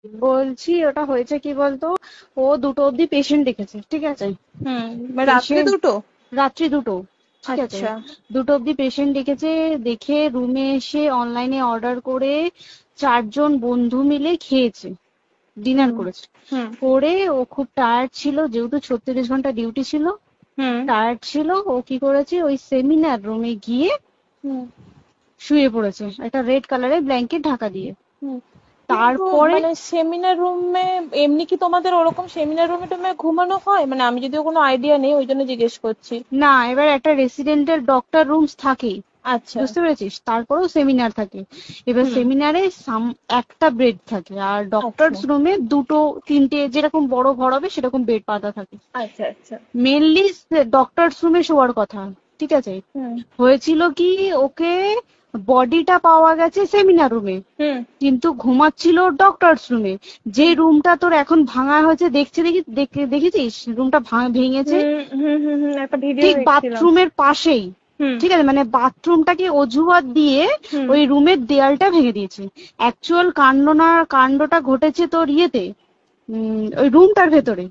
বলছি ওটা হয়েছে কি বলতো, ও 2টো অব্দি পেশেন্ট দেখেছে, ঠিক আছে। হুম। মানে রাত্রে পেশেন্ট দুটো? রাত্রি 2টো, ঠিক আছে। আচ্ছা। 2টো অব্দি পেশেন্ট দেখেছে, দেখে রুমে এসে অনলাইনে অর্ডার করে 4জন বন্ধু মিলে খেয়েছে, ডিনার হুম। করেছে। হুম। করে ও খুব টায়ার্ড ছিল, যেহেতু 36 ঘন্টা ডিউটি ছিল, হুম। টায়ার্ড ছিল। ও কি করেছে, ওই সেমিনার রুমে গিয়ে হুম। শুয়ে পড়েছে একটা রেড কালারের ব্ল্যাঙ্কেট ঢাকা দিয়ে। হুম। কিন্তু তারপরে মানে সেমিনার রুমে এমনি কি তোমাদের ওরকম সেমিনার রুমে টুমে ঘুমানো হয়? মানে আমি যদিও কোনো আইডিয়া নেই, ওই জন্য জিজ্ঞেস করছি। না, এবার একটা রেসিডেন্টের ডক্টর রুমস থাকেই, আচ্ছা। বুঝতে পেরেছিস, তারপরেও সেমিনার থাকে। এবার হুম। সেমিনারে একটা বেড থাকে, আর আচ্ছা। ডক্টরস রুমে 2টো 3টে যেরকম বড় ঘর হবে সেরকম বেড পাতা থাকে। আচ্ছা। আচ্ছা। মেনলি ডক্টরস রুমে শোয়ার কথা, ঠিক আছে। হুম। হয়েছিল কি, ওকে বডিটা পাওয়া গেছে সেমিনার রুমে, হুম। কিন্তু ঘুমাচ্ছিল ডক্টরস রুমে। যে হুম। রুমটা তোর এখন ভাঙা হয়েছে, দেখেছিস রুমটা ভেঙেছে, হুম। হুম। হুম। হুম, একটা ভিডিও ঠিক দেখছিলাম। বাথরুমের পাশেই, হুম। ঠিক আছে, মানে বাথরুমটাকে অজুহাত দিয়ে হুম। ওই রুমের দেয়ালটা ভেঙে দিয়েছে। অ্যাকচুয়াল কাণ্ডটা ঘটেছে তোর ইয়েতে, ওই রুমটার ভেতরে।